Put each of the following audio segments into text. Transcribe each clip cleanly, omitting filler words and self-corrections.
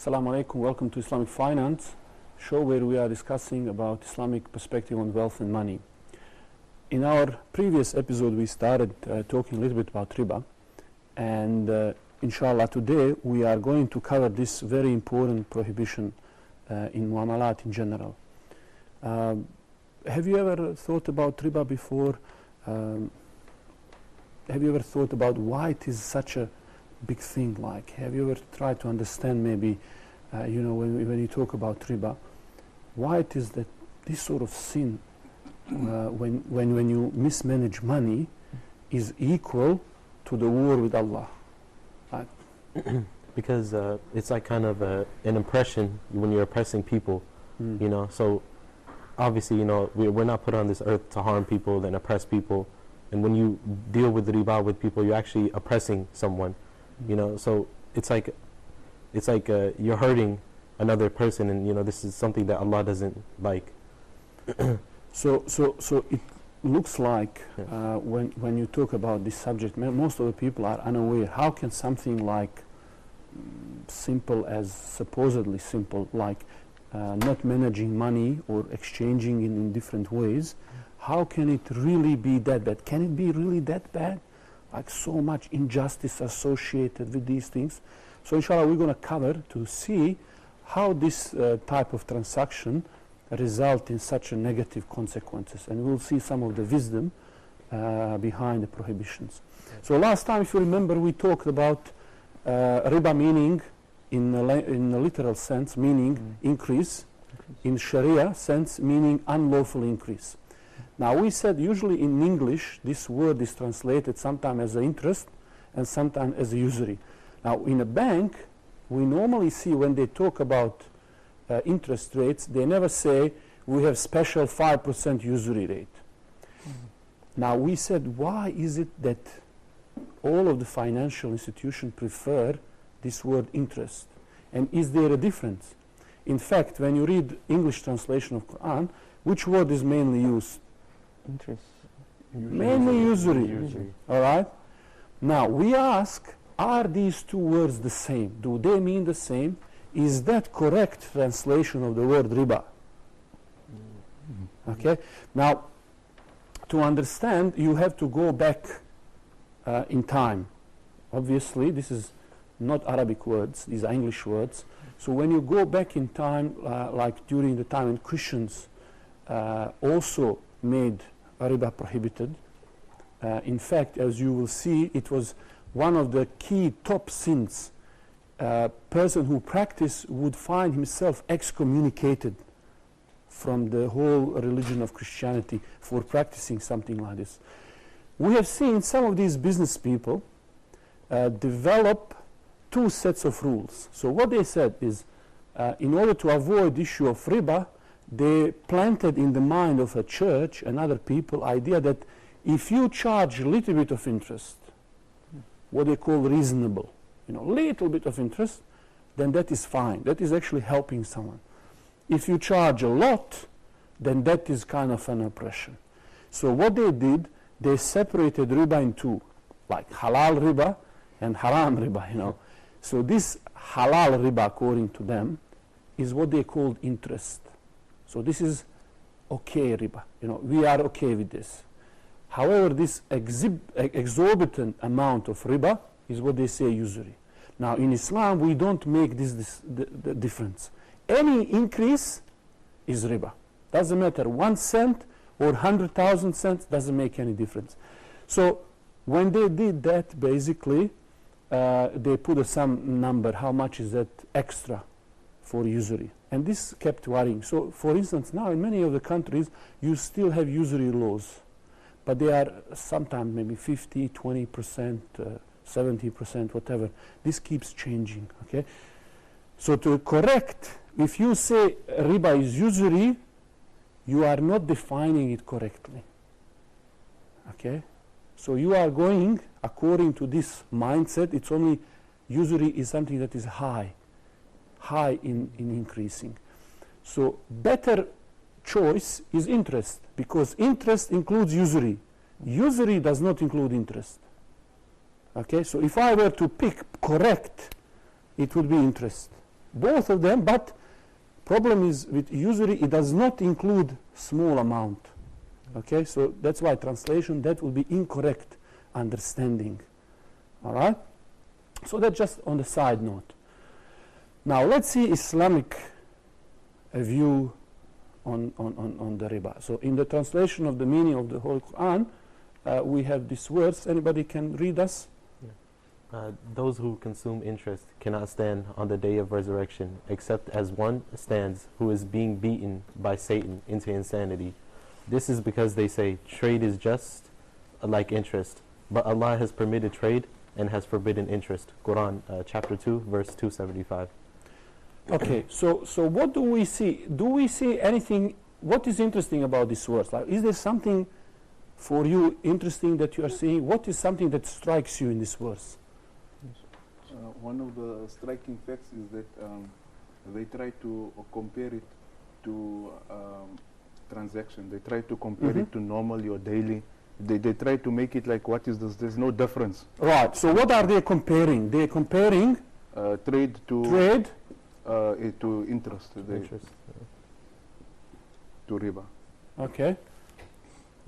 Assalamu alaikum. Welcome to Islamic Finance, show where we are discussing about Islamic perspective on wealth and money. In our previous episode, we started talking a little bit about riba, and inshallah today we are going to cover this very important prohibition in muamalat in general. Have you ever thought about riba before? Have you ever thought about why it is such a big thing? Like, have you ever tried to understand maybe, when you talk about riba, why it is that this sort of sin, when you mismanage money, is equal to the war with Allah? Because it's like kind of an impression when you're oppressing people, so obviously, we're not put on this earth to harm people and oppress people, and when you deal with riba with people, you're actually oppressing someone. So it's like you're hurting another person, and this is something that Allah doesn't like. So it looks like when you talk about this subject, most of the people are unaware. How can something like supposedly simple, like not managing money or exchanging in different ways, how can it really be that bad? Can it be really that bad? Like so much injustice associated with these things. So inshallah we're going to cover to see how this type of transaction result in such a negative consequences, and we'll see some of the wisdom behind the prohibitions. So last time, if you remember, we talked about riba meaning in a literal sense, meaning increase, in Sharia sense meaning unlawful increase. Now we said usually in English this word is translated sometimes as interest and sometimes as usury. Now in a bank we normally see when they talk about interest rates, they never say we have special 5% usury rate. Now we said, why is it that all of the financial institutions prefer this word interest? And is there a difference? In fact, when you read English translation of Quran, which word is mainly used? Interest. Mainly usury. All right? Now we ask, are these two words the same? Do they mean the same? Is that correct translation of the word riba? Okay? Now, to understand, you have to go back in time. Obviously, this is not Arabic words, these are English words. So when you go back in time, like during the time when Christians also made riba prohibited, in fact, as you will see, it was one of the key top sins. Person who practiced would find himself excommunicated from the whole religion of Christianity for practicing something like this. We have seen some of these business people develop two sets of rules. So what they said is, in order to avoid the issue of riba, they planted in the mind of a church and other people idea that if you charge a little bit of interest, what they call reasonable, little bit of interest, then that is fine. That is actually helping someone. If you charge a lot, then that is kind of an oppression. So what they did, they separated riba in two, like halal riba and haram riba, So this halal riba, according to them, is what they called interest. So this is okay riba, we are okay with this. However, this exorbitant amount of riba is what they say usury. Now in Islam we don't make the difference. Any increase is riba. Doesn't matter 1 cent or 100,000 cents, doesn't make any difference. So when they did that, basically they put some number, how much is that extra for usury, and this kept worrying. So for instance, now in many of the countries you still have usury laws, but they are sometimes maybe 50, 20%, 70%, whatever. This keeps changing, okay? So to correct, if you say riba is usury, you are not defining it correctly, okay? So you are going, according to this mindset, it's only usury is something that is high in increasing. So better choice is interest, because interest includes usury. Usury does not include interest. Okay, so if I were to pick correct, it would be interest. both of them, but problem is with usury it does not include small amount. Okay, so that's why translation, that will be incorrect understanding. All right, so that's just on the side note. Now let's see Islamic view on the riba. So in the translation of the meaning of the Holy Quran, we have this verse. Anybody can read us? Those who consume interest cannot stand on the day of resurrection, except as one stands who is being beaten by Satan into insanity. This is because they say trade is just like interest, but Allah has permitted trade and has forbidden interest. Quran chapter 2 verse 275. Okay, so what do we see? Do we see anything? What is interesting about this verse? Like, is there something for you interesting that you are seeing? What is something that strikes you in this verse? One of the striking facts is that they try to compare it to transaction. They try to compare it to normally or daily. They try to make it like, what is this? There's no difference. Right. So what are they comparing? They're comparing trade to trade to interest. To riba. Okay.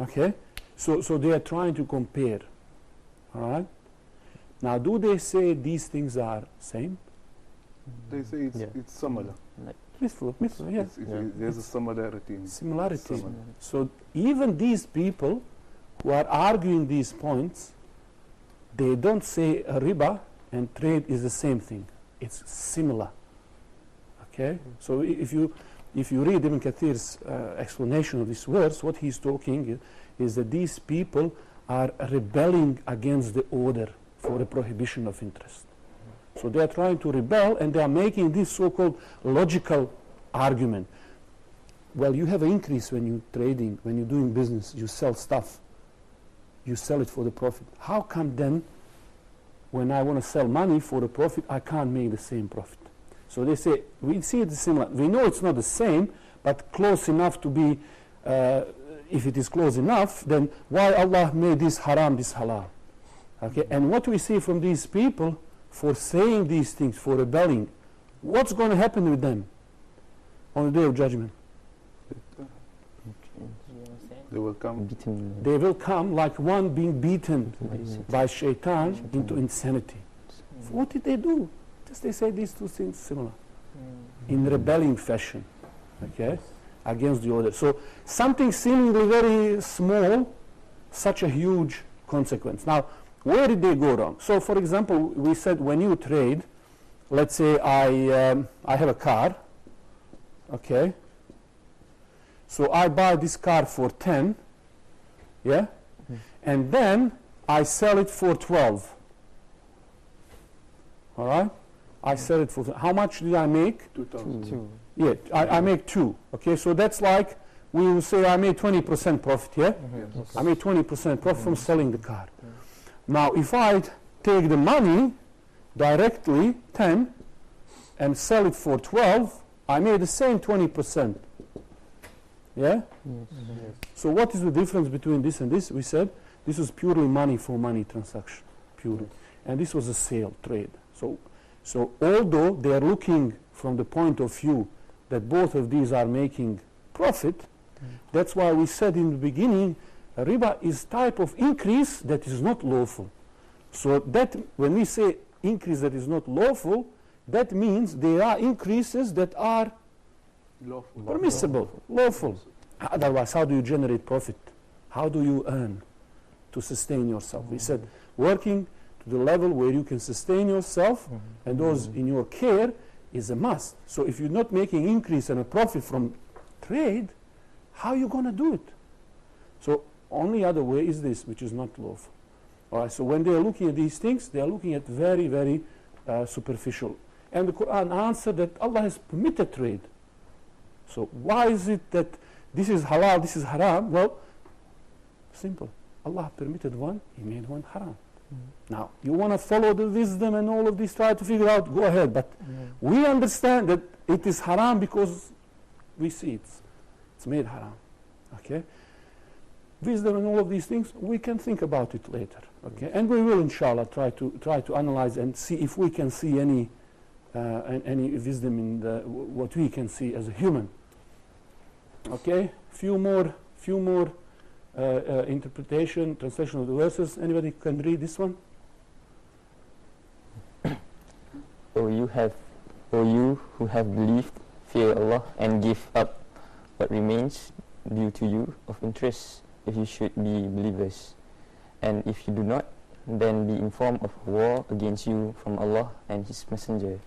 Okay. So they are trying to compare. All right. Now, do they say these things are same? They say it's similar. Mithlu, yeah. There's a similarity. Similarity. So even these people who are arguing these points, they don't say riba and trade is the same thing. It's similar. Okay. So if you read Ibn Kathir's explanation of this verse, what he's talking is that these people are rebelling against the order for the prohibition of interest. So they are trying to rebel, and they are making this so-called logical argument. Well, you have an increase when you're trading, when you're doing business, you sell stuff, you sell it for the profit. How come then, when I want to sell money for the profit, I can't make the same profit? So they say, we see it similar. We know it's not the same, but close enough to be, if it is close enough, then why Allah made this haram, this halal? Okay, and what we see from these people for saying these things, for rebelling, what's going to happen with them on the day of judgment? They will come. They will come like one being beaten by shaitan into insanity. So what did they do? Just they say these two things similar in rebelling fashion, okay, against the order. So something seemingly very small, such a huge consequence. Now, where did they go wrong? So, for example, we said when you trade, let's say I have a car, okay. So I buy this car for 10, yeah, and then I sell it for 12. All right, I sell it for how much did I make? 2,000. Yeah, I make 2. Okay, so that's like we will say I made 20% profit. Yeah, Yes. I made 20% profit from selling the car. Now, if I take the money directly, 10, and sell it for 12, I made the same 20%. Yeah? So what is the difference between this and this? We said this was purely money for money transaction, purely. And this was a sale, trade. So although they are looking from the point of view that both of these are making profit, that's why we said in the beginning, riba is type of increase that is not lawful. So that when we say increase that is not lawful, that means there are increases that are Lawful. permissible, lawful. Otherwise, how do you generate profit? How do you earn to sustain yourself? We said working to the level where you can sustain yourself and those in your care is a must. So if you're not making increase and a profit from trade, how are you going to do it? So only other way is this, which is not lawful. All right, so when they are looking at these things, they are looking at very, very superficial. And the Quran answered that Allah has permitted trade. So why is it that this is halal, this is haram? Well, simple. Allah permitted one, He made one haram. Now, you want to follow the wisdom and all of this, try to figure out, go ahead. But we understand that it is haram because we see it's made haram. Okay? Wisdom and all of these things, we can think about it later. Okay? And we will, inshallah, try to analyze and see if we can see any and any wisdom in what we can see as a human. Okay, few more interpretation, translation of the verses. Anybody can read this one? O you who have believed, fear Allah and give up what remains due to you of interest, if you should be believers. And if you do not, then be informed of war against you from Allah and His Messenger.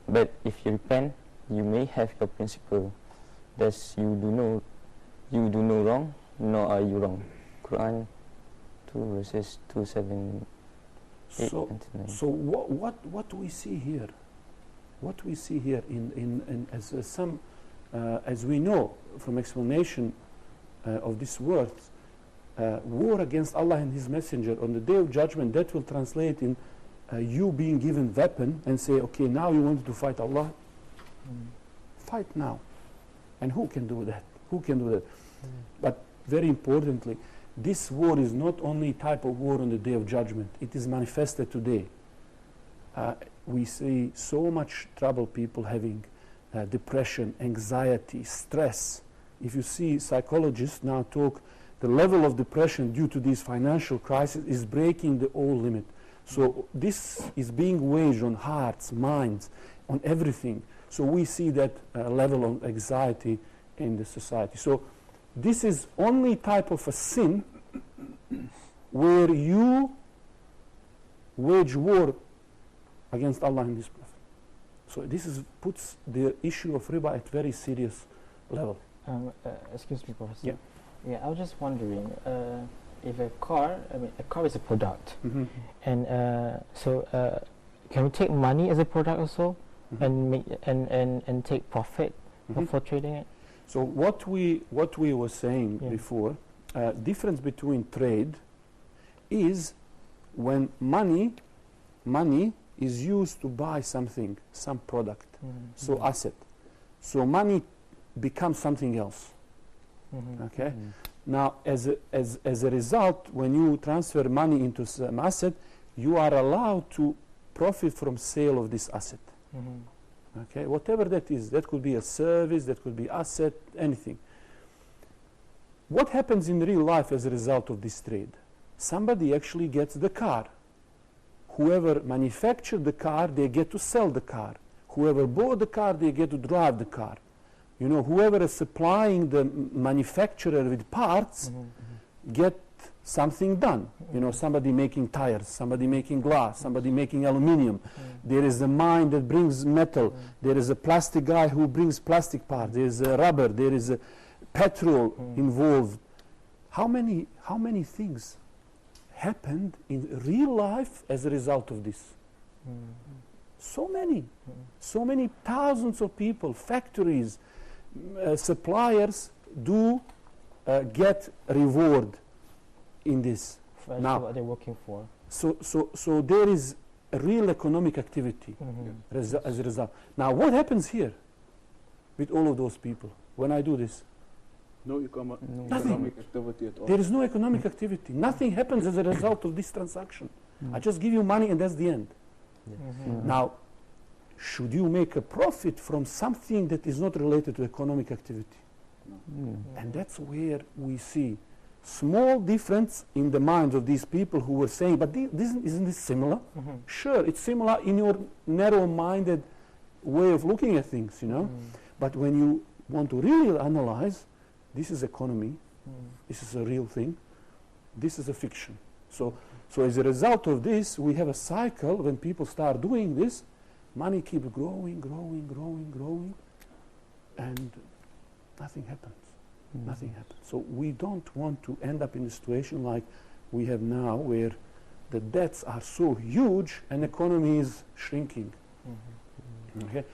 But if you repent, you may have your principle. Thus you do no wrong, nor are you wrong. Quran 2 verses 2, 7, 8 and 9. So what do we see here? What do we see here as we know from explanation of this word, war against Allah and His Messenger on the Day of Judgment, that will translate in you being given weapon and say, okay, now you want to fight Allah? Fight now. And who can do that? Who can do that? But very importantly, this war is not only type of war on the Day of Judgment. It is manifested today. We see so much trouble people having, depression, anxiety, stress. If you see psychologists now talk, the level of depression due to this financial crisis is breaking the old limit. So this is being waged on hearts, minds, on everything. So we see that level of anxiety in the society. So this is only type of a sin where you wage war against Allah and His Prophet. So this puts the issue of riba at very serious level. Excuse me, Professor. Yeah. Yeah, I was just wondering if a car is a product, and so can we take money as a product also, and take profit for trading it? So what we were saying before, difference between trade is when money is used to buy something, some product, so asset. So money becomes something else. Okay. Now, as a result, when you transfer money into some asset, you are allowed to profit from sale of this asset. Okay, whatever that is, that could be a service, that could be asset, anything. What happens in real life as a result of this trade? Somebody actually gets the car. Whoever manufactured the car, they get to sell the car. Whoever bought the car, they get to drive the car. You know, whoever is supplying the manufacturer with parts get something done. You know, somebody making tires, somebody making glass, somebody making aluminium. There is a mine that brings metal. There is a plastic guy who brings plastic parts. There is a rubber. There is a petrol involved. How many things happened in real life as a result of this? So many thousands of people, factories, suppliers do get reward in this. Now, what they're working for. So there is a real economic activity as a result. Now, what happens here with all of those people when I do this? No economic activity at all. There is no economic activity. Nothing happens as a result of this transaction. I just give you money and that's the end. Now, should you make a profit from something that is not related to economic activity? And that's where we see small difference in the minds of these people who were saying, but isn't this similar? Sure, it's similar in your narrow-minded way of looking at things, you know. But when you want to really analyze, this is economy, this is a real thing, this is a fiction. So as a result of this, we have a cycle when people start doing this, money keeps growing, and nothing happens. Nothing happens. So we don't want to end up in a situation like we have now, where the debts are so huge and economy is shrinking. Okay?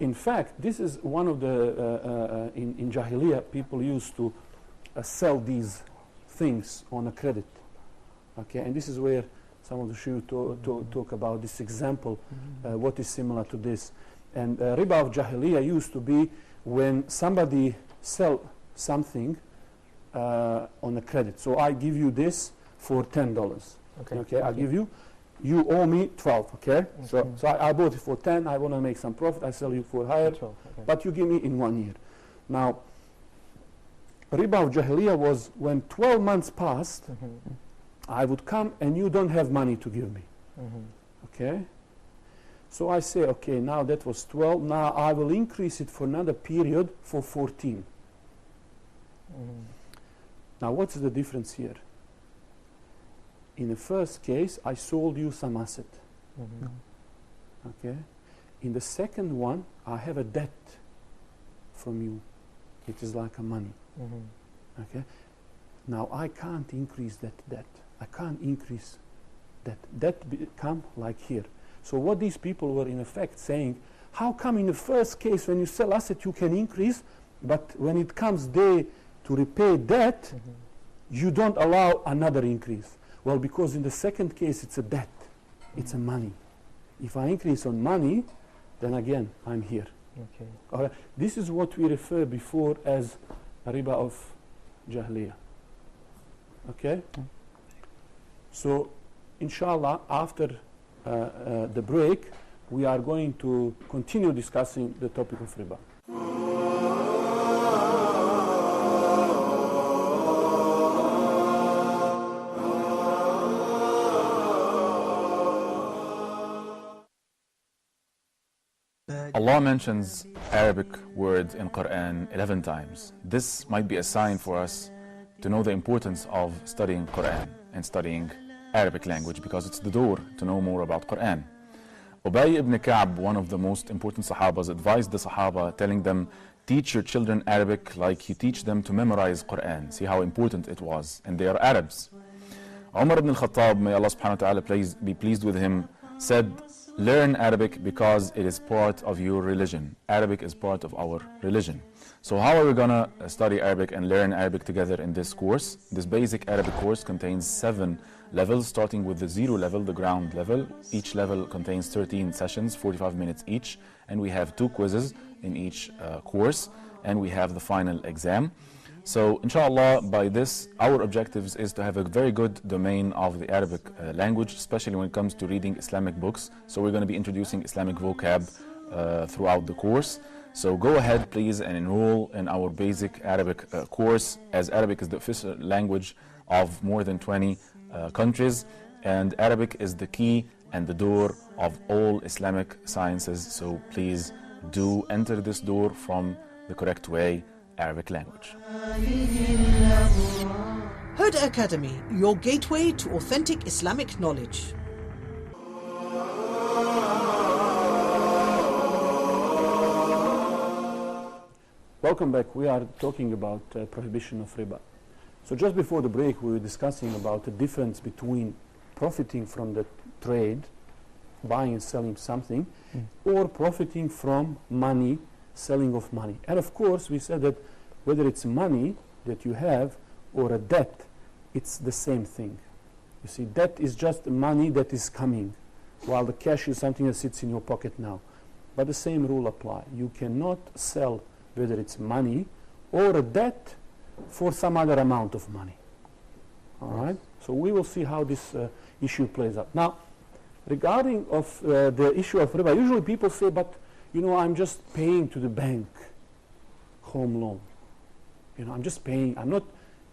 In fact, this is one of the, in Jahiliyyah, people used to sell these things on a credit. Okay, and this is where some of the Shiu talk about this example, what is similar to this. And riba of Jahiliyyah used to be when somebody sell something on a credit. So I give you this for $10. Okay, I'll give you, you owe me 12, okay? So I bought it for 10, I want to make some profit, I sell you for higher, 12, okay. but you give me in 1 year. Now, Riba of Jahiliyyah was when 12 months passed, I would come and you don't have money to give me, okay? So I say, okay, now that was 12, now I will increase it for another period for 14. Now, what's the difference here? In the first case, I sold you some asset. Okay. In the second one, I have a debt from you. It is like a money. Okay. Now, I can't increase that debt. I can't increase that. Debt become like here. So what these people were in effect saying, how come in the first case when you sell asset you can increase, but when it comes day to repay debt, you don't allow another increase? Well, because in the second case it's a debt, it's a money. If I increase on money, then again I'm here. Okay. All right. This is what we refer before as riba of Jahiliyyah. Okay? So, inshallah, after the break, we are going to continue discussing the topic of riba. Allah mentions Arabic words in Quran 11 times. This might be a sign for us to know the importance of studying Quran and studying Arabic language, because it's the door to know more about Quran. Ubay ibn Ka'b, one of the most important Sahabas, advised the Sahaba, telling them, teach your children Arabic like you teach them to memorize Quran. See how important it was. And they are Arabs. Umar ibn al-Khattab, may Allah subhanahu wa ta'ala be pleased with him, said, learn Arabic because it is part of your religion. Arabic is part of our religion. So how are we going to study Arabic and learn Arabic together in this course? This basic Arabic course contains 7 levels, starting with the 0 level, the ground level. Each level contains 13 sessions, 45 minutes each, and we have 2 quizzes in each course, and we have the final exam. So inshallah, by this, our objectives is to have a very good domain of the Arabic language, especially when it comes to reading Islamic books. So we're going to be introducing Islamic vocab throughout the course. So go ahead, please, and enroll in our basic Arabic course, as Arabic is the official language of more than 20 countries, and Arabic is the key and the door of all Islamic sciences. So please do enter this door from the correct way, Arabic language. Huda Academy, your gateway to authentic Islamic knowledge. Welcome back. We are talking about prohibition of riba. So just before the break, we were discussing about the difference between profiting from the trade, buying and selling something, or profiting from money, selling of money. And of course, we said that whether it's money that you have or a debt, it's the same thing. You see, debt is just money that is coming, while the cash is something that sits in your pocket now. But the same rule applies. You cannot sell whether it's money or a debt for some other amount of money. All right? So we will see how this issue plays out. Now, regarding of the issue of riba, usually people say, but you know, I'm just paying to the bank home loan. You know, I'm just paying, I'm not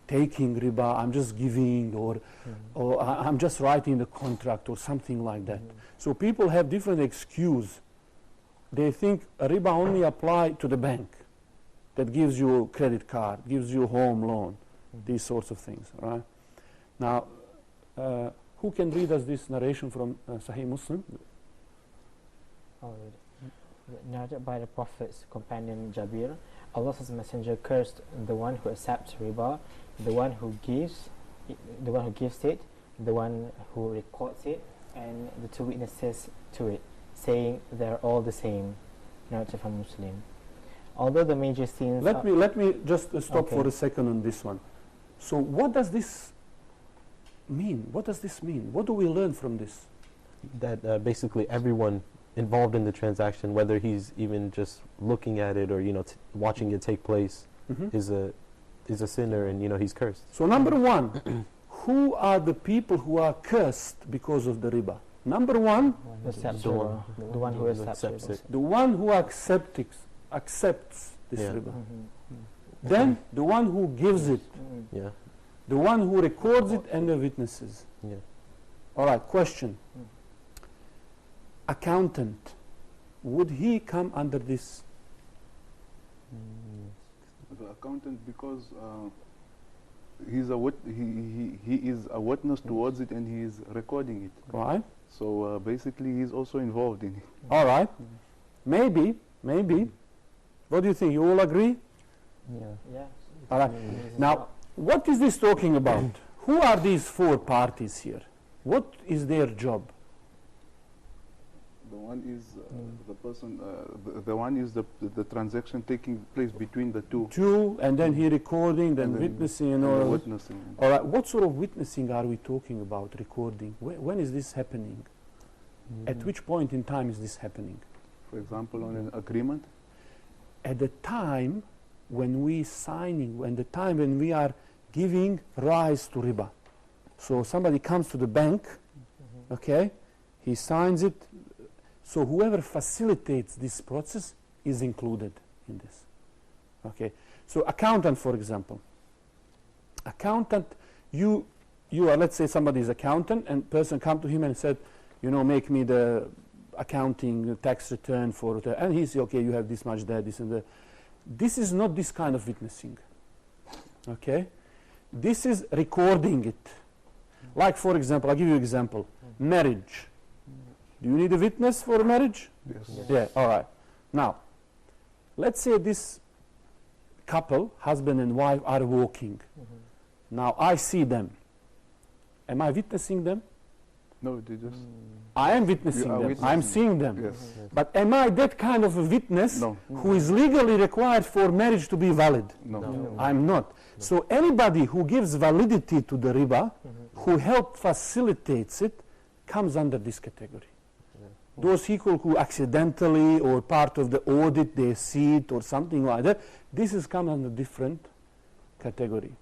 taking riba, I'm just giving, or I'm just writing the contract or something like that. So people have different excuse. They think riba only apply to the bank that gives you a credit card, gives you a home loan, these sorts of things, right? Now, who can read us this narration from Sahih Muslim? Narrated by the Prophet's companion Jabir, Allah's Messenger cursed the one who accepts riba, the one who gives it, the one who records it, and the 2 witnesses to it, saying they're all the same. Narrated from Muslim. Although the major sins. Let me just stop for a second on this one. So what does this mean? What does this mean? What do we learn from this? That basically everyone involved in the transaction, whether he's even just looking at it or watching it take place, is a sinner, and he's cursed. So number one, who are the people who are cursed because of the riba? Number one, Accepts The riba. one- The one who accepts accepts riba. it. the one who accepts this Yeah. riba. Mhm. Then the one who gives it, Mhm. Yeah. the one who records it, and the witnesses. Yeah. All right, question. Accountant, would he come under this? The accountant, because he is a witness towards it and he is recording it. Right? So basically, he's also involved in it. All right. Maybe. What do you think? You all agree? Yeah. Yeah. All right. Now, what is this talking about? Who are these four parties here? What is their job? The one is the person. The one is the transaction taking place between the two. Two, and then he recording, then And then- witnessing, and and the all. witnessing. All right. What sort of witnessing are we talking about? Recording. When is this happening? At which point in time is this happening? For example, on an agreement. At the time when we signing, when the time when we are giving rise to riba. So somebody comes to the bank, okay, he signs it. So whoever facilitates this process is included in this. Okay. So accountant, for example. Accountant, you are, let's say somebody is accountant, and person come to him and said, make me the accounting tax return for the, and he said, okay, you have this much there, this and that. This is not this kind of witnessing. Okay? This is recording it. Like, for example, I'll give you an example. Marriage. Do you need a witness for a marriage? Yes. Yeah, all right. Now, let's say this couple, husband and wife, are walking. Now, I see them. Am I witnessing them? No, they just. I am witnessing You are them. witnessing I'm them. seeing them. Yes. But am I that kind of a witness No. who is legally required for marriage to be valid? No. I'm not. So anybody who gives validity to the riba, who help facilitates it, comes under this category. Those people who accidentally or part of the audit, they see it or something like that, this is come under different category.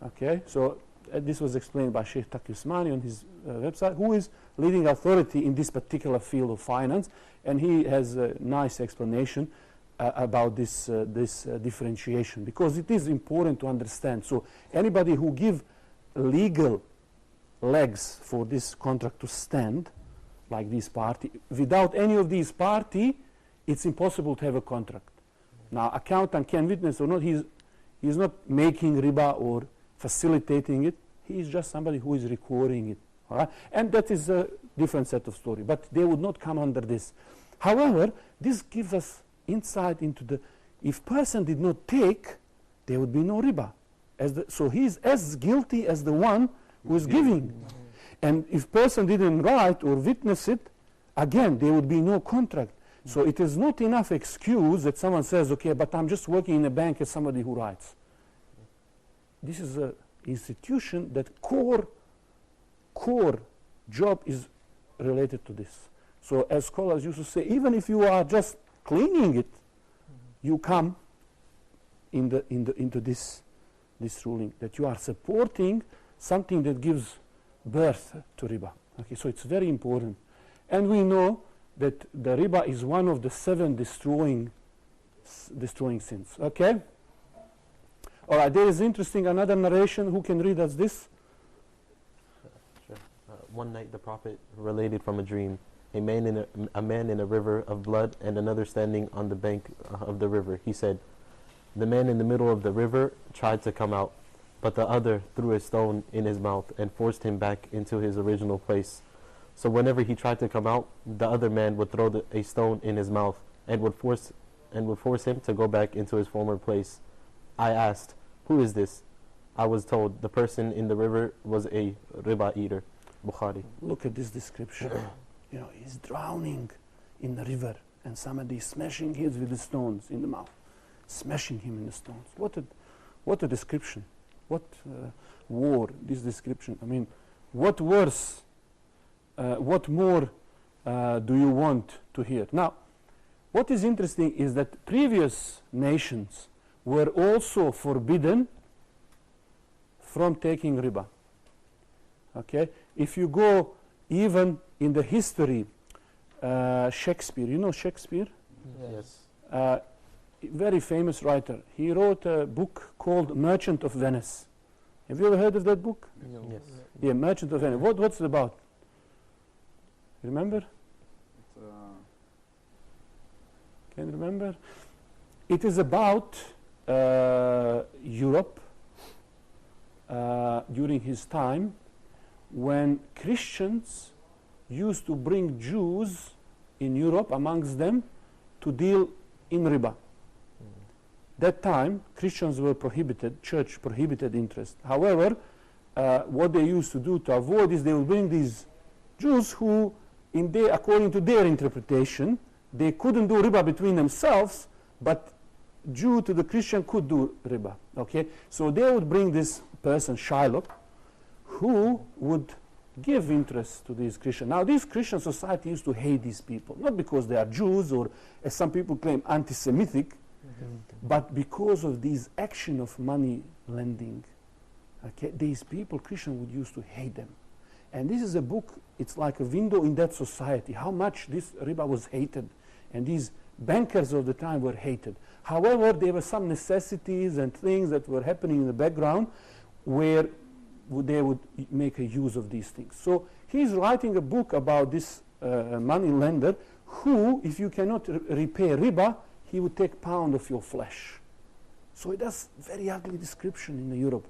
Okay, so this was explained by Sheikh Taqi Usmani on his website, who is leading authority in this particular field of finance, and he has a nice explanation about this differentiation, because it is important to understand. So anybody who give legal legs for this contract to stand, like this party, without any of these party, it's impossible to have a contract. Now, accountant can witness or not, he's not making riba or facilitating it. He is just somebody who is recording it. All right? And that is a different set of story. But they would not come under this. However, this gives us insight into the, if person did not take, there would be no riba. So he is as guilty as the one who is giving. And if person didn't write or witness it, again, there would be no contract. So it is not enough excuse that someone says, okay, but I'm just working in a bank as somebody who writes. This is an institution that core job is related to this. So as scholars used to say, even if you are just cleaning it, you come into this ruling, that you are supporting something that gives birth to riba. Okay, so it's very important. And we know that the riba is one of the 7 destroying sins. Okay? All right, there is interesting another narration. Who can read us this? Sure. One night the Prophet related from a dream, a man in a river of blood and another standing on the bank of the river. He said, the man in the middle of the river tried to come out, but the other threw a stone in his mouth and forced him back into his original place. So whenever he tried to come out, the other man would throw a stone in his mouth and would force him to go back into his former place. I asked, who is this? I was told the person in the river was a riba eater. Bukhari. Look at this description. He's drowning in the river, and somebody is smashing him with the stones in the mouth, smashing him in the stones. What a description! What war this description? I mean, what worse? What more do you want to hear? Now, what is interesting is that previous nations were also forbidden from taking riba. Okay, if you go Even in the history, Shakespeare, you know Shakespeare? Yes. Very famous writer. He wrote a book called Merchant of Venice. Have you ever heard of that book? Yes. Yeah, Merchant of Venice. What's it about? Remember? It's, Can you remember? It is about Europe during his time, when Christians used to bring Jews in Europe amongst them to deal in riba. That time, Christians were prohibited, church prohibited interest. However, what they used to do to avoid is they would bring these Jews who, according to their interpretation, they couldn't do riba between themselves, but Jew to the Christian could do riba. Okay, so they would bring this person, Shylock, who would give interest to these Christians. Now, this Christian society used to hate these people, not because they are Jews or, as some people claim, anti-Semitic, but because of these action of money lending. Okay, these people, Christians, would used to hate them. And this is a book, it's like a window in that society, how much this riba was hated. And these bankers of the time were hated. However, there were some necessities and things that were happening in the background where they would make a use of these things. So he's writing a book about this money lender who, if you cannot repay riba, he would take pound of your flesh. So it does very ugly description in Europe.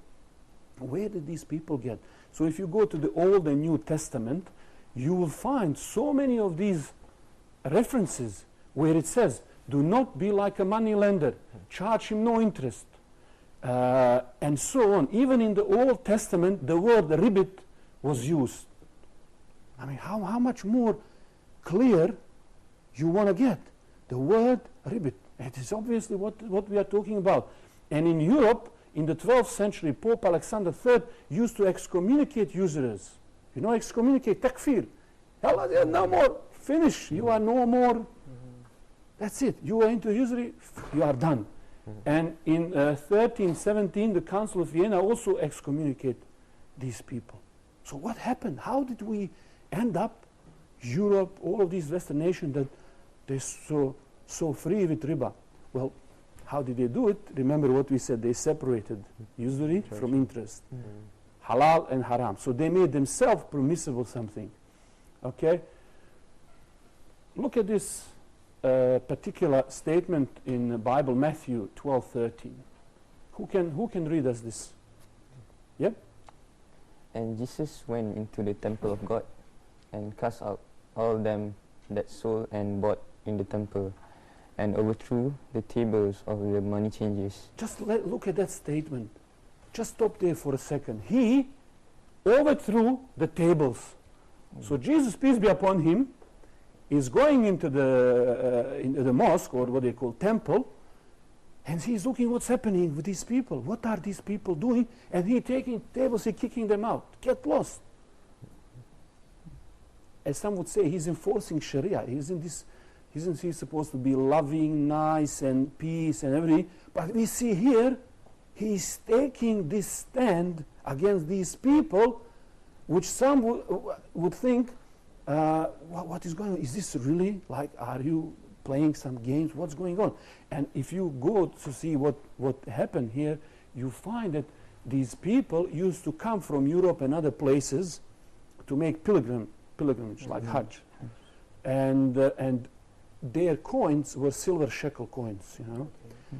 Where did these people get? So if you go to the Old and New Testament, you will find so many of these references where it says, do not be like a money lender, charge him no interest, and so on. Even in the Old Testament, the word ribit was used. I mean, how much more clear you want to get? The word ribit. It is obviously what we are talking about. And in Europe, in the 12th century, Pope Alexander III used to excommunicate usurers. You know, excommunicate, takfir. Allah, no more, finish, you are no more. That's it, you are into usury, you are done. And in 1317, the Council of Vienna also excommunicated these people. So what happened? How did we end up, Europe, all of these Western nations, that they're so free with riba? Well, how did they do it? Remember what we said, they separated usury from interest. Halal and haram. So they made themselves permissible something. Okay? Look at this particular statement in the Bible, Matthew 12:13. Who can read us this? Yep. And Jesus went into the temple of God and cast out all them that sold and bought in the temple, and overthrew the tables of the money changers. Just look at that statement. Just stop there for a second. He overthrew the tables. So Jesus, peace be upon him, is going into the mosque, or what they call temple, and he's looking what's happening with these people. What are these people doing? And he taking tables, he kicking them out. Get lost. As some would say, he's enforcing Sharia. Isn't he supposed to be loving, nice, and peace and everything? But we see here, he's taking this stand against these people, which some would think, what is going on? Is this really, like, are you playing some games? What's going on? And if you go to see what happened here, you find that these people used to come from Europe and other places to make pilgrimage, like Hajj. And their coins were silver shekel coins, you know.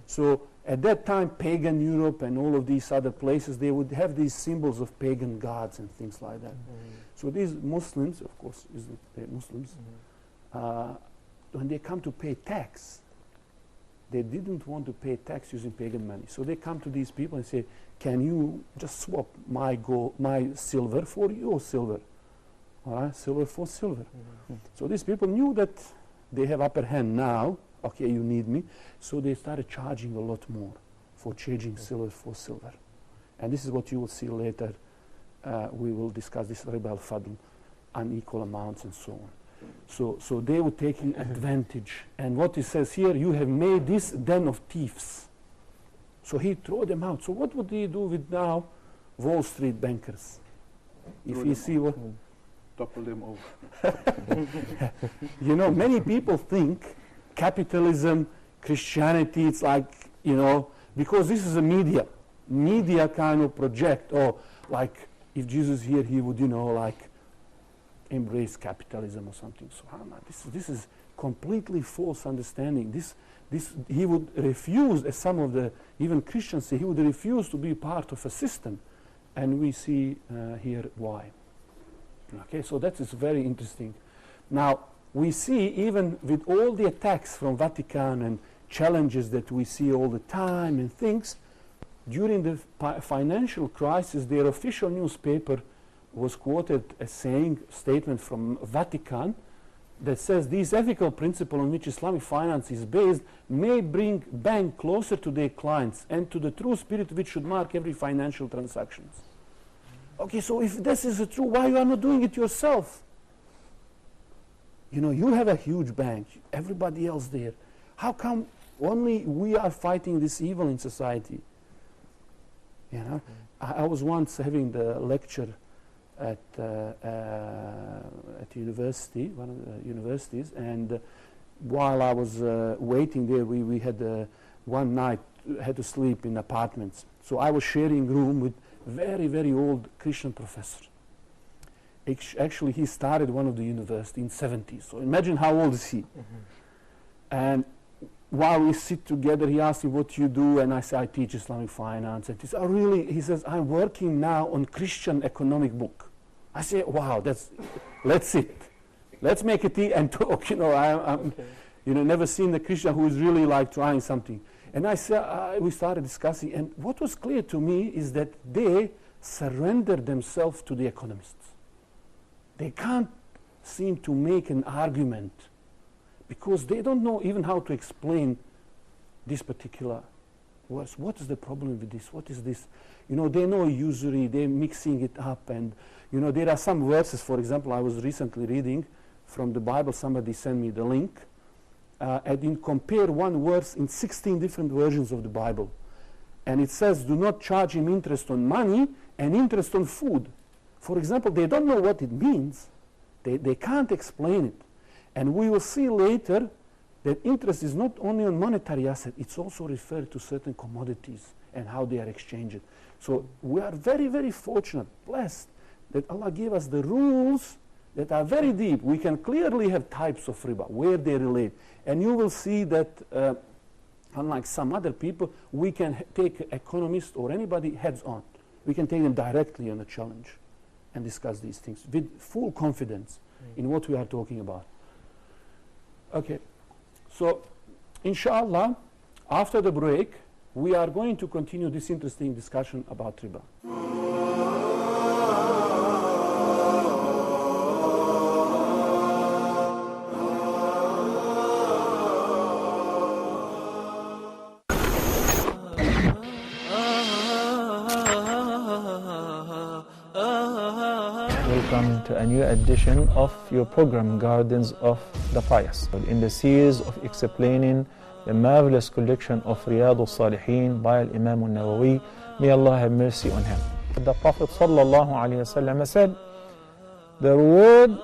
So at that time, pagan Europe and all of these other places, they would have these symbols of pagan gods and things like that. So these Muslims, of course, they're Muslims, when they come to pay tax, they didn't want to pay tax using pagan money. So they come to these people and say, can you just swap my silver for your silver? All right, silver for silver. So these people knew that they have upper hand now. Okay, you need me. So they started charging a lot more for changing silver for silver. And this is what you will see later. We will discuss this riba al-fadl, unequal amounts and so on. So they were taking advantage. And what it says here, you have made this den of thieves. So he threw them out. So what would he do with now Wall Street bankers? If he see what? topple them over. You know, many people think capitalism, Christianity, it's like, you know, because this is a media kind of project, or like if Jesus here, he would, you know, like embrace capitalism or something. So this is completely false understanding. This he would refuse, as some of the even Christians say, he would refuse to be part of a system, and we see here why. Okay, so that is very interesting. Now we see, even with all the attacks from Vatican and challenges that we see all the time and things, during the financial crisis, their official newspaper was quoted as saying, statement from Vatican, that says these ethical principles on which Islamic finance is based may bring bank closer to their clients and to the true spirit which should mark every financial transactions. Okay, so if this is true, why you are not doing it yourself? You know, you have a huge bank, everybody else there. How come only we are fighting this evil in society? You know, I was once having the lecture at university, one of the universities, and while I was waiting there, we had one night had to sleep in apartments. So I was sharing room with very, very old Christian professor. Actually, he started one of the university in 70s. So imagine how old is he? And while we sit together, he asked me, what you do? And I say, I teach Islamic finance. And he says, oh, really? He says, I'm working now on Christian economic book. I say, wow, let's sit. Let's make a tea and talk. You know, I'm you know, never seen a Christian who is really like trying something. And I said, we started discussing, and what was clear to me is that they surrendered themselves to the economists. They can't seem to make an argument because they don't know even how to explain this particular words. What is the problem with this? What is this? You know, they know usury, they're mixing it up, and you know, there are some verses, for example, I was recently reading from the Bible, somebody sent me the link, and you compare one verse in 16 different versions of the Bible. And it says, do not charge him interest on money and interest on food. For example, they don't know what it means. They can't explain it. And we will see later that interest is not only on monetary asset, it's also referred to certain commodities and how they are exchanged. So we are very, very fortunate, blessed, that Allah gave us the rules that are very deep. We can clearly have types of riba, where they relate. And you will see that, unlike some other people, we can take economists or anybody heads on. We can take them directly on a challenge and discuss these things with full confidence in what we are talking about. Okay, so inshallah, after the break, we are going to continue this interesting discussion about riba. Welcome to a new edition of your program Gardens of the Pious. In the series of explaining the marvelous collection of Riyadh al-Salihin by Imam al-Nawawi, may Allah have mercy on him. The Prophet ﷺ said, the reward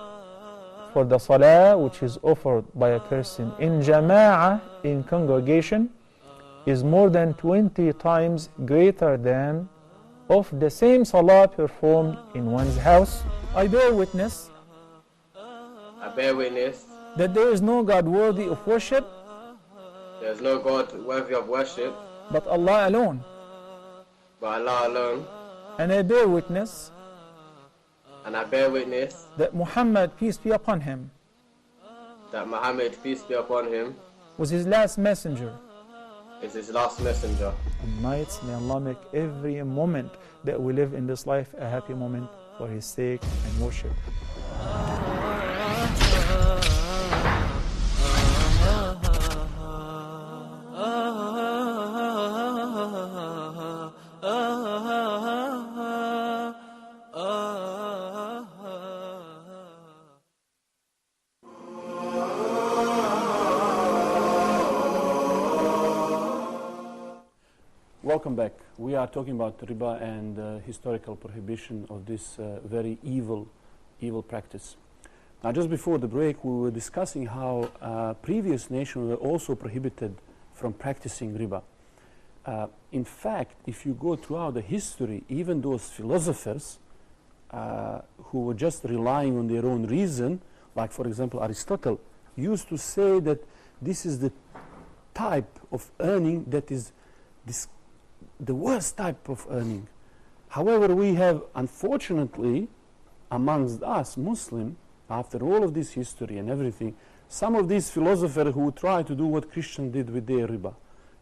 for the salah which is offered by a person in jama'ah, in congregation, is more than 20 times greater than of the same salah performed in one's house. I bear witness that there is no God worthy of worship there is no God worthy of worship but Allah alone. And I bear witness that Muhammad, peace be upon him, was his last messenger. Is his last messenger. Nights, may Allah make every moment that we live in this life a happy moment for his sake and worship. Welcome back. We are talking about riba and historical prohibition of this very evil evil practice. Now, just before the break, we were discussing how previous nations were also prohibited from practicing riba. In fact, if you go throughout the history, even those philosophers who were just relying on their own reason, like for example Aristotle, used to say that this is the type of earning that is the worst type of earning. However, we have, unfortunately, amongst us Muslims, after all of this history and everything, some of these philosophers who try to do what Christians did with their riba,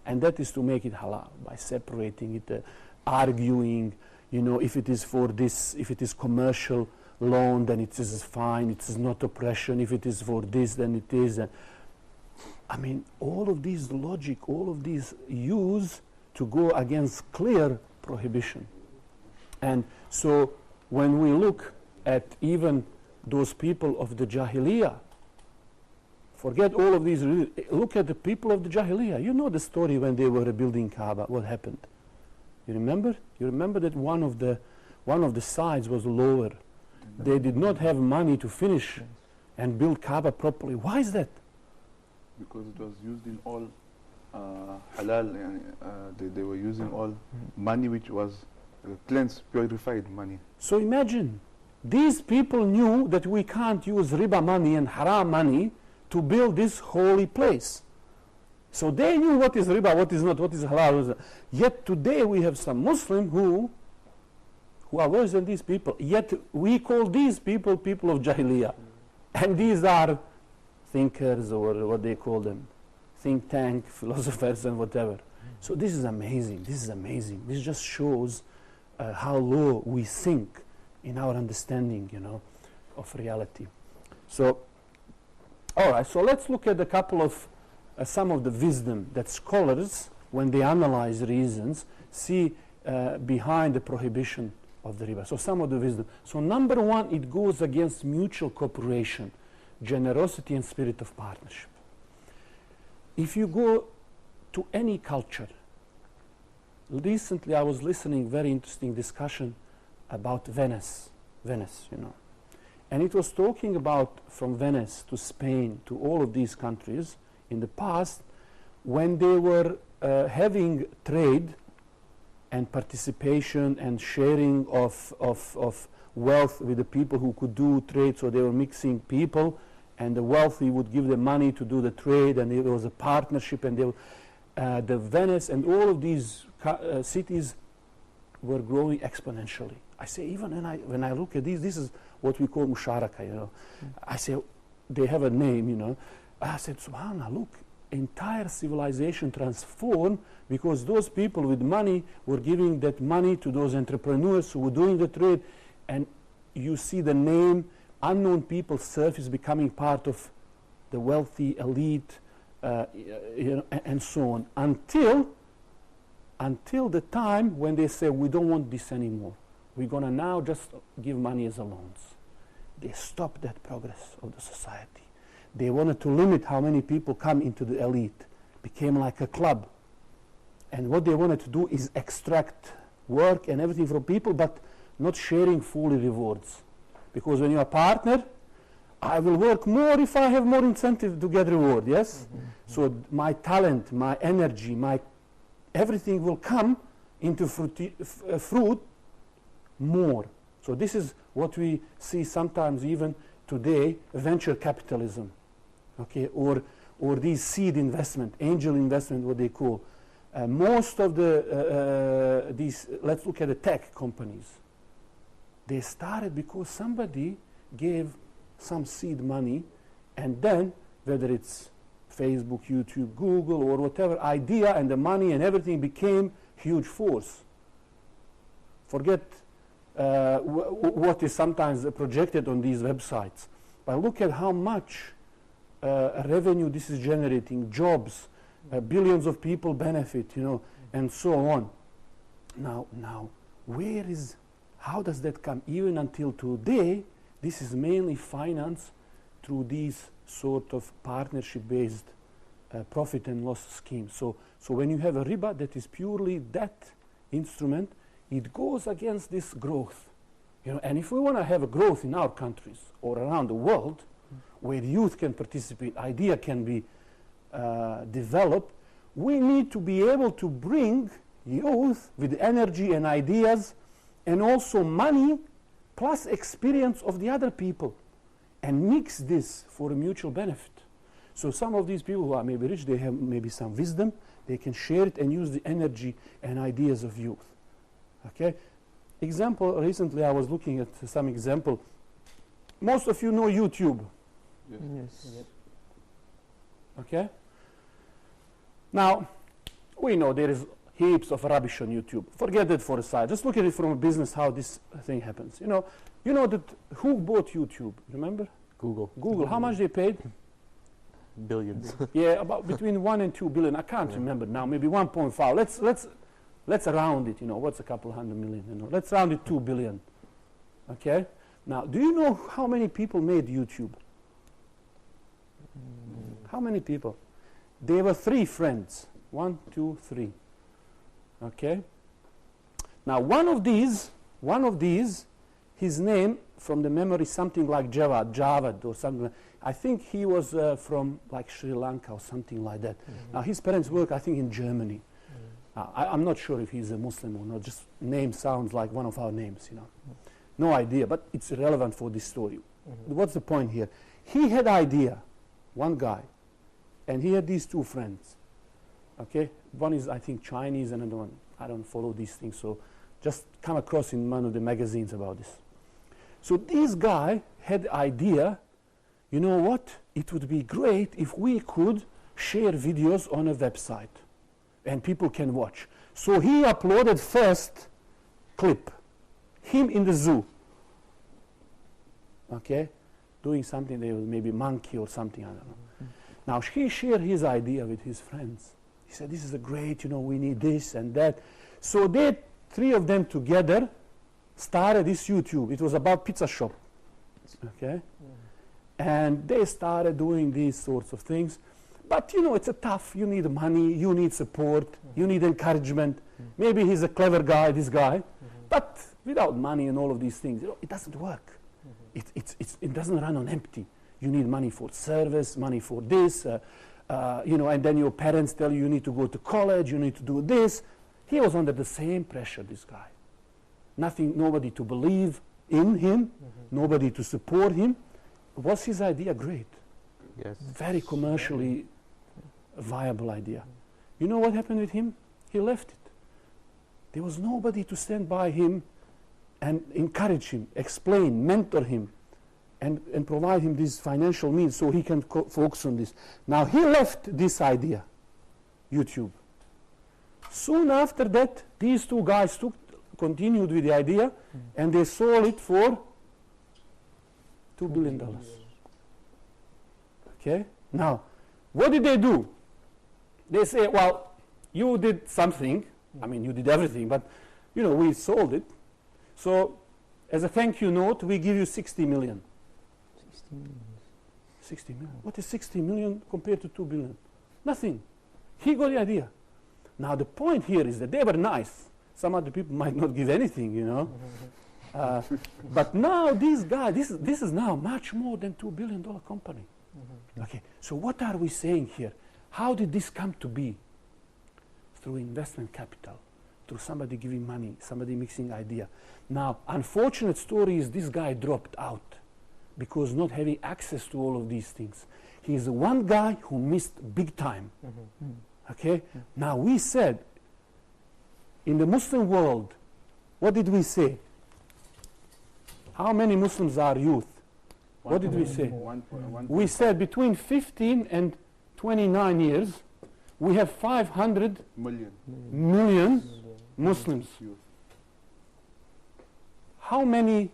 and that is to make it halal by separating it, arguing, you know, if it is for this, if it is commercial loan, then it is fine, it is not oppression. If it is for this, then it is. I mean, all of these logic, all of these use to go against clear prohibition. And so when we look at even those people of the Jahiliyyah, forget all of these, look at the people of the Jahiliyyah. You know the story when they were rebuilding Kaaba, what happened? You remember? You remember that one of the sides was lower. They did not have money to finish and build Kaaba properly. Why is that? Because it was used in all halal, they were using all money which was cleansed, purified money. So imagine, these people knew that we can't use riba money and haram money to build this holy place. So they knew what is riba, what is not, what is halal. Yet today we have some Muslims who are worse than these people. Yet we call these people people of Jahiliyyah. And these are thinkers, or what they call them, think tank philosophers and whatever. So this is amazing. This is amazing. This just shows how low we sink in our understanding, you know, of reality. So, all right. So let's look at a couple of some of the wisdom that scholars, when they analyze reasons, see behind the prohibition of the riba. So some of the wisdom. So number one, it goes against mutual cooperation, generosity and spirit of partnership. If you go to any culture, recently I was listening very interesting discussion about Venice, you know, and it was talking about from Venice to Spain to all of these countries in the past, when they were having trade and participation and sharing of wealth with the people who could do trade. So they were mixing people, and the wealthy would give them money to do the trade, and it was a partnership. And the Venice and all of these cities were growing exponentially. I say, even when I look at these, this is what we call musharaka, you know. I say, they have a name, you know. I said, subhanAllah, look, entire civilization transformed because those people with money were giving that money to those entrepreneurs who were doing the trade. And you see the name, unknown people surface becoming part of the wealthy elite, you know, and so on, until the time when they say, we don't want this anymore. We're going to now just give money as a loans. They stopped that progress of the society. They wanted to limit how many people come into the elite. Became like a club. And what they wanted to do is extract work and everything from people, but not sharing fully rewards. Because when you're a partner, I will work more if I have more incentive to get reward, yes? So my talent, my energy, my everything will come into fruit more. So this is what we see sometimes even today, venture capitalism, okay, or these seed investment, angel investment, what they call. Most of these, let's look at the tech companies. They started because somebody gave some seed money, and then whether it's Facebook, YouTube, Google, or whatever idea, and the money and everything became huge force. Forget what is sometimes projected on these websites, but look at how much revenue this is generating, jobs, billions of people benefit, you know, and so on. Now, how does that come? Even until today, this is mainly financed through these sort of partnership-based profit and loss schemes. So when you have a riba that is purely that instrument, it goes against this growth. You know, and if we want to have a growth in our countries or around the world, where youth can participate, idea can be developed, we need to be able to bring youth with energy and ideas and also money plus experience of the other people and mix this for a mutual benefit. So some of these people who are maybe rich, they have maybe some wisdom, they can share it and use the energy and ideas of youth. Okay? Example, recently I was looking at some example. Most of you know YouTube. Yes. Yep. Okay? Now, we know there is heaps of rubbish on YouTube. Forget it for a side. Just look at it from a business, how this thing happens. You know that who bought YouTube? Remember? Google. Google. How much they paid? Billions. Yeah, about between 1 and 2 billion. I can't remember now. Maybe 1.5. Let's round it. You know, what's a couple hundred million? You know, let's round it 2 billion. Okay. Now, do you know how many people made YouTube? How many people? There were 3 friends. 1, 2, 3. Okay. Now, one of these, his name from the memory something like Javad or something. I think he was from like Sri Lanka or something like that. Now, his parents work, I think, in Germany. I'm not sure if he's a Muslim or not. Just name sounds like one of our names, you know. No idea, but it's relevant for this story. What's the point here? He had idea, one guy, and he had these 2 friends. Okay, one is I think Chinese, and another one I don't follow these things, so just come across in one of the magazines about this. So this guy had idea. You know what? It would be great if we could share videos on a website and people can watch. So he uploaded first clip, him in the zoo, okay, doing something, there was maybe monkey or something, I don't know. Now he shared his idea with his friends. He said, this is a great, you know, we need this and that. So they, 3 of them together, started this YouTube. It was about pizza shop, okay? And they started doing these sorts of things. But, you know, it's a tough, you need money, you need support, you need encouragement. Maybe he's a clever guy, this guy. But without money and all of these things, you know, it doesn't work. It doesn't run on empty. You need money for service, money for this, you know, and then your parents tell you need to go to college, you need to do this. He was under the same pressure, this guy. Nobody to believe in him, nobody to support him. Was his idea great? Yes. Very commercially viable idea. You know what happened with him? He left it. There was nobody to stand by him and encourage him, explain, mentor him, and provide him this financial means so he can focus on this. Now he left this idea, YouTube. Soon after that, these 2 guys continued with the idea, and they sold it for $2 billion. Okay? Now, what did they do? They say, well, you did something. I mean, you did everything, but, you know, we sold it. So, as a thank you note, we give you 60 million. 60 million. What is 60 million compared to 2 billion? Nothing. He got the idea. Now, the point here is that they were nice. Some other people might not give anything, you know. But now these guys, this is now much more than $2 billion company. Okay, so what are we saying here? How did this come to be? Through investment capital, through somebody giving money, somebody mixing idea. Now, unfortunate story is this guy dropped out because not having access to all of these things. He is the one guy who missed big time. Okay, now we said, in the Muslim world, what did we say? How many Muslims are youth? What did we say? We said between 15 and 29 years, we have 500 million Muslims. How many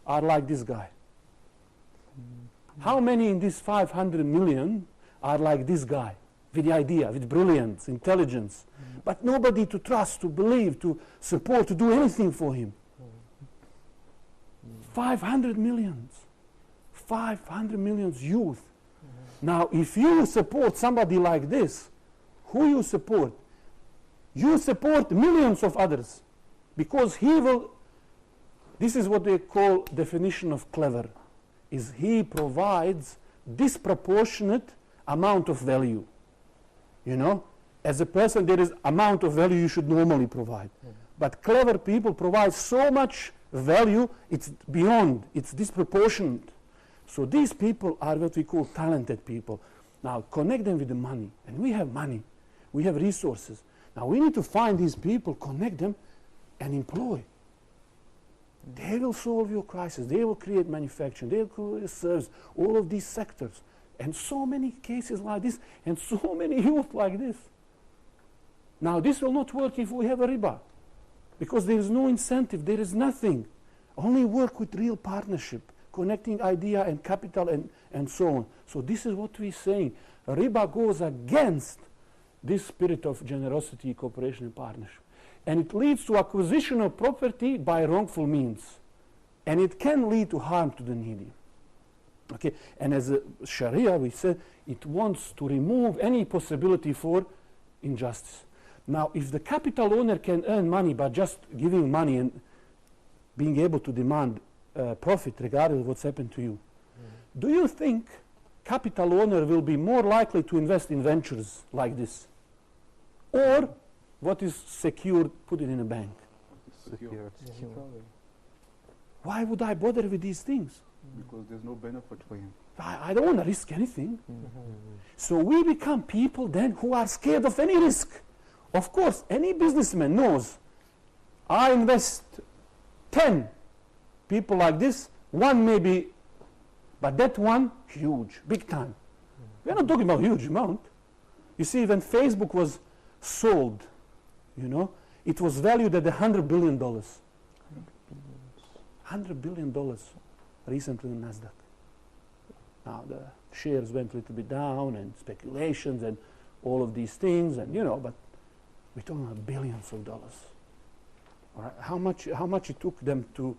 are like this guy? How many in this 500 million are like this guy? With the idea, with brilliance, intelligence, but nobody to trust, to believe, to support, to do anything for him. 500 millions. 500 millions youth. Now, if you support somebody like this, who you support? You support millions of others, because he will This is what they call definition of clever, is he provides disproportionate amount of value. You know, as a person, there is amount of value you should normally provide. But clever people provide so much value, it's beyond, it's disproportionate. So these people are what we call talented people. Now connect them with the money, and we have money, we have resources. Now we need to find these people, connect them, and employ. They will solve your crisis, they will create manufacturing, they will create service, all of these sectors. And so many cases like this, and so many youth like this. Now this will not work if we have a riba, because there is no incentive, there is nothing. Only work with real partnership, connecting idea and capital and so on. So this is what we're saying. Riba goes against this spirit of generosity, cooperation and partnership. And it leads to acquisition of property by wrongful means. And it can lead to harm to the needy. Okay, and as a Sharia, we said it wants to remove any possibility for injustice. Now, if the capital owner can earn money by just giving money and being able to demand profit regardless of what's happened to you, do you think capital owner will be more likely to invest in ventures like this? Or what is secured, put it in a bank? Secure. Why would I bother with these things? Because there's no benefit for him. I don't want to risk anything. So we become people then who are scared of any risk. Of course, any businessman knows, I invest 10 people like this, one maybe, but that one, huge, big time. We're not talking about huge amount. You see, when Facebook was sold, you know, it was valued at $100 billion. $100 billion recently in NASDAQ. Now the shares went a little bit down and speculations and all of these things, and you know, but we're talking about billions of dollars. All right? How much it took them to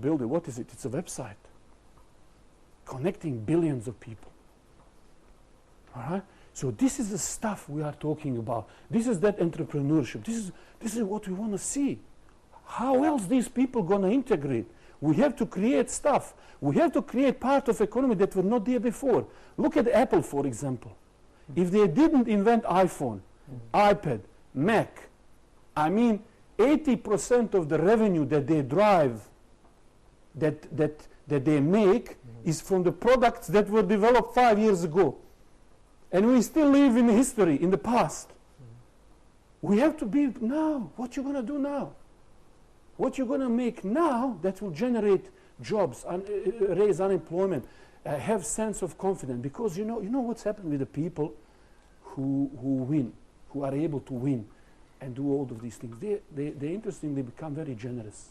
build it? What is it? It's a website connecting billions of people. All right? So this is the stuff we are talking about. This is that entrepreneurship. This is what we want to see. How else these people going to integrate? We have to create stuff. We have to create part of economy that were not there before. Look at Apple, for example. If they didn't invent iPhone, iPad, Mac, I mean, 80% of the revenue that they drive, that they make, is from the products that were developed 5 years ago. And we still live in history, in the past. We have to be now. What you going to do now? What you're going to make now that will generate jobs, raise unemployment, have sense of confidence. Because you know what's happened with the people who win, who are able to win and do all of these things. They interestingly become very generous.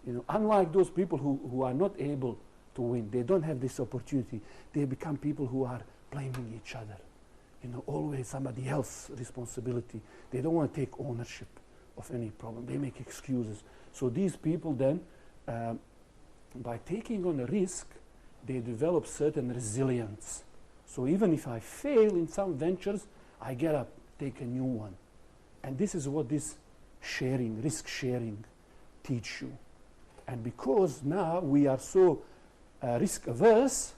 You know, unlike those people who are not able to win, they don't have this opportunity. They become people who are blaming each other. You know, always somebody else's responsibility. They don't want to take ownership of any problem. They make excuses. So these people then, by taking on a risk, they develop certain resilience. So even if I fail in some ventures, I get up, take a new one. And this is what this sharing, risk sharing, teach you. And because now we are so risk averse,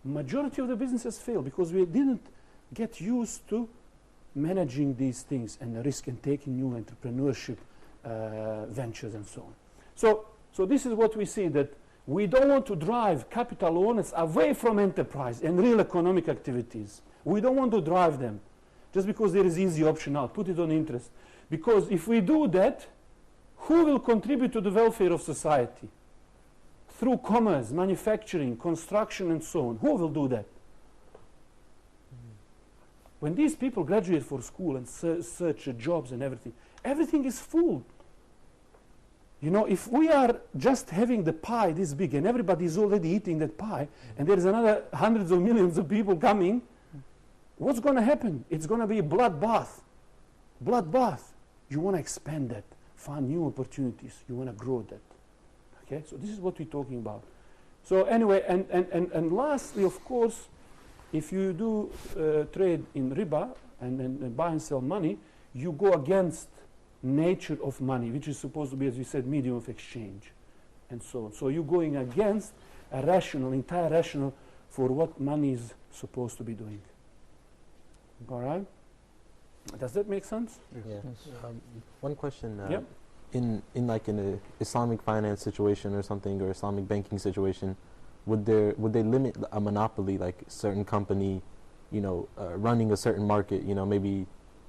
majority of the businesses fail because we didn't get used to managing these things and the risk and taking new entrepreneurship ventures and so on. So this is what we see, that we don't want to drive capital owners away from enterprise and real economic activities. We don't want to drive them just because there is easy option out, put it on interest. Because if we do that, who will contribute to the welfare of society? Through commerce, manufacturing, construction and so on. Who will do that? When these people graduate for school and search jobs and everything is full. You know, if we are just having the pie this big and everybody is already eating that pie and there is another hundreds of millions of people coming, what's going to happen? It's going to be a bloodbath. Bloodbath. You want to expand that, find new opportunities. You want to grow that. Okay, so this is what we're talking about. So anyway, and lastly, of course, if you do trade in riba and buy and sell money, you go against nature of money, which is supposed to be, as we said, medium of exchange. and so on. So you're going against a rational, entire rational for what money is supposed to be doing. All right? Does that make sense? Yeah. One question. Yep. In like in a Islamic finance situation or something, or Islamic banking situation, would they limit a monopoly, like a certain company, running a certain market, maybe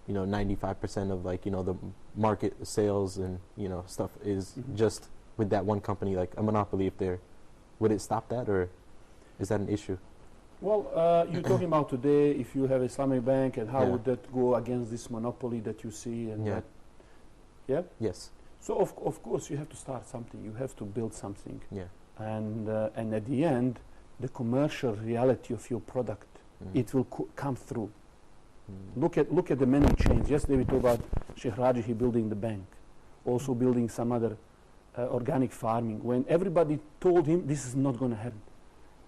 95% of like the market sales and stuff is just with that one company, like a monopoly? Would it stop that, or is that an issue? Well, you're talking about today, if you have Islamic bank, and how Yeah. would that go against this monopoly that you see? And Yeah. that, yeah? Yes. So of course you have to start something. You have to build something. Yeah. And at the end, the commercial reality of your product, it will come through. Look at the many chains. Yesterday we talked about Sheikh Rajihi building the bank, also building some other organic farming. When everybody told him this is not going to happen.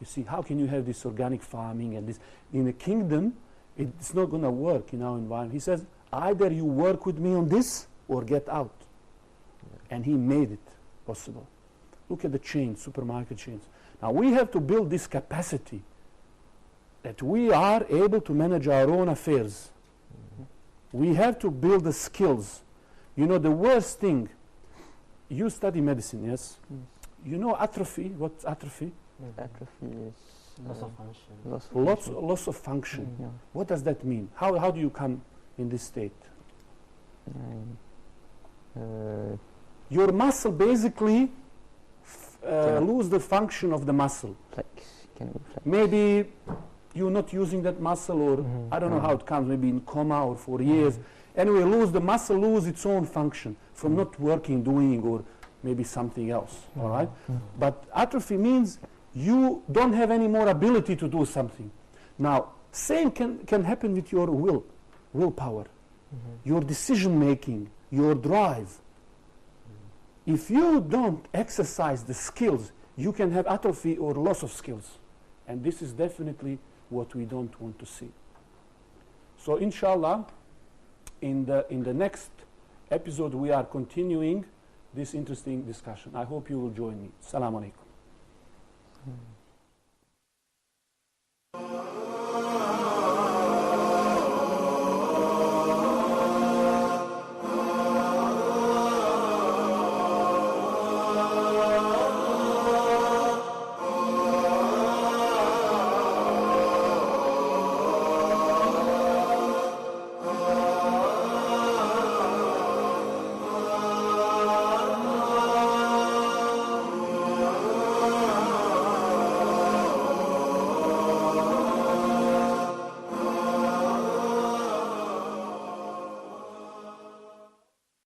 You see, how can you have this organic farming and this in the kingdom? It's not going to work in our environment. He says, either you work with me on this or get out. And he made it possible. Look at the chains, supermarket chains. Now we have to build this capacity that we are able to manage our own affairs. We have to build the skills. The worst thing, you study medicine, yes? Atrophy, what's atrophy? Atrophy is Loss of function. Loss of function. Yeah. What does that mean? How do you come in this state? Your muscle basically lose the function of the muscle. Maybe you're not using that muscle, or I don't know how it comes, maybe in coma or for years. Anyway, the muscle lose its own function from not working, doing, or maybe something else. All right? But atrophy means you don't have any more ability to do something. Now, same can happen with your willpower, your decision making, your drive. If you don't exercise the skills, you can have atrophy or loss of skills. And this is definitely what we don't want to see. So inshallah, in the next episode, we are continuing this interesting discussion. I hope you will join me. Assalamu alaikum.